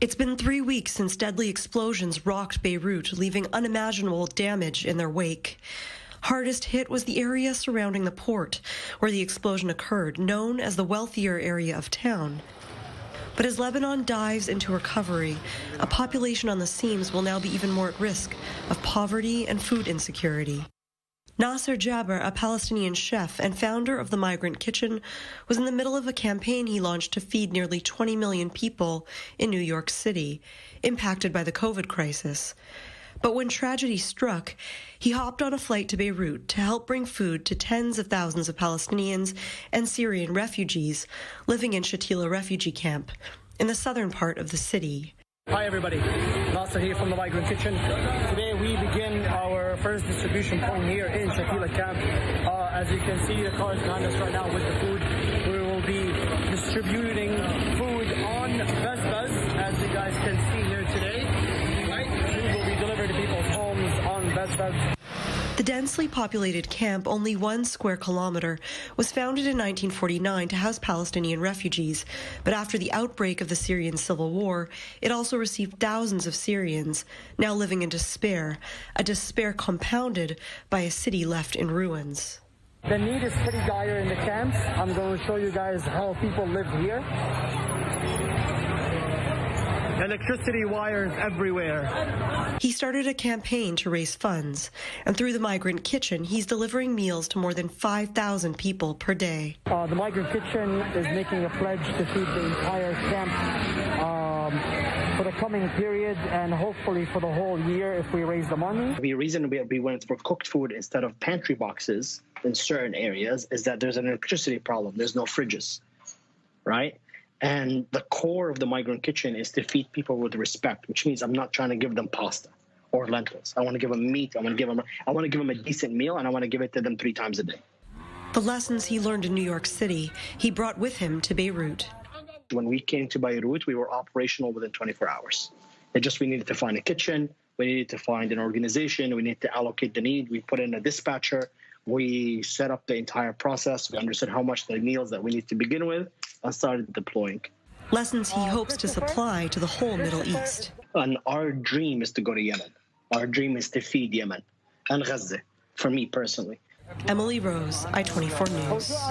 It's been 3 weeks since deadly explosions rocked Beirut, leaving unimaginable damage in their wake. Hardest hit was the area surrounding the port, where the explosion occurred, known as the wealthier area of town. But as Lebanon dives into recovery, a population on the seams will now be even more at risk of poverty and food insecurity. Naser Jaber, a Palestinian chef and founder of the Migrant Kitchen, was in the middle of a campaign he launched to feed nearly 20 million people in New York City, impacted by the COVID crisis. But when tragedy struck, he hopped on a flight to Beirut to help bring food to tens of thousands of Palestinians and Syrian refugees living in Shatila refugee camp in the southern part of the city. Hi everybody, Nasser here from the Migrant Kitchen. Today we begin our first distribution point here in Shatila camp. As you can see, the cars behind us right now with the food. We will be distributing food on Vespas, as you guys can see here today. Food will be delivered to people's homes on Vespas. The densely populated camp, only 1 square kilometer, was founded in 1949 to house Palestinian refugees. But after the outbreak of the Syrian civil war, it also received thousands of Syrians, now living in despair, a despair compounded by a city left in ruins. The need is pretty dire in the camps. I'm going to show you guys how people live here. Electricity wires everywhere. He started a campaign to raise funds, and through the Migrant Kitchen, he's delivering meals to more than 5,000 people per day. The Migrant Kitchen is making a pledge to feed the entire camp for the coming period and hopefully for the whole year if we raise the money. The reason we went for cooked food instead of pantry boxes in certain areas is that there's an electricity problem. There's no fridges, right? And the core of the Migrant Kitchen is to feed people with respect, which means I'm not trying to give them pasta or lentils. I want to give them meat. I want to give them a decent meal, and I want to give it to them 3 times a day. The lessons he learned in New York City, he brought with him to Beirut. When we came to Beirut, we were operational within 24 hours. We needed to find a kitchen. We needed to find an organization. We needed to allocate the need. We put in a dispatcher. We set up the entire process. We understood how much the meals that we need to begin with and started deploying. Lessons he hopes to supply to the whole Middle East. And our dream is to go to Yemen. Our dream is to feed Yemen and Gaza, for me personally. Emily Rose, I-24 News.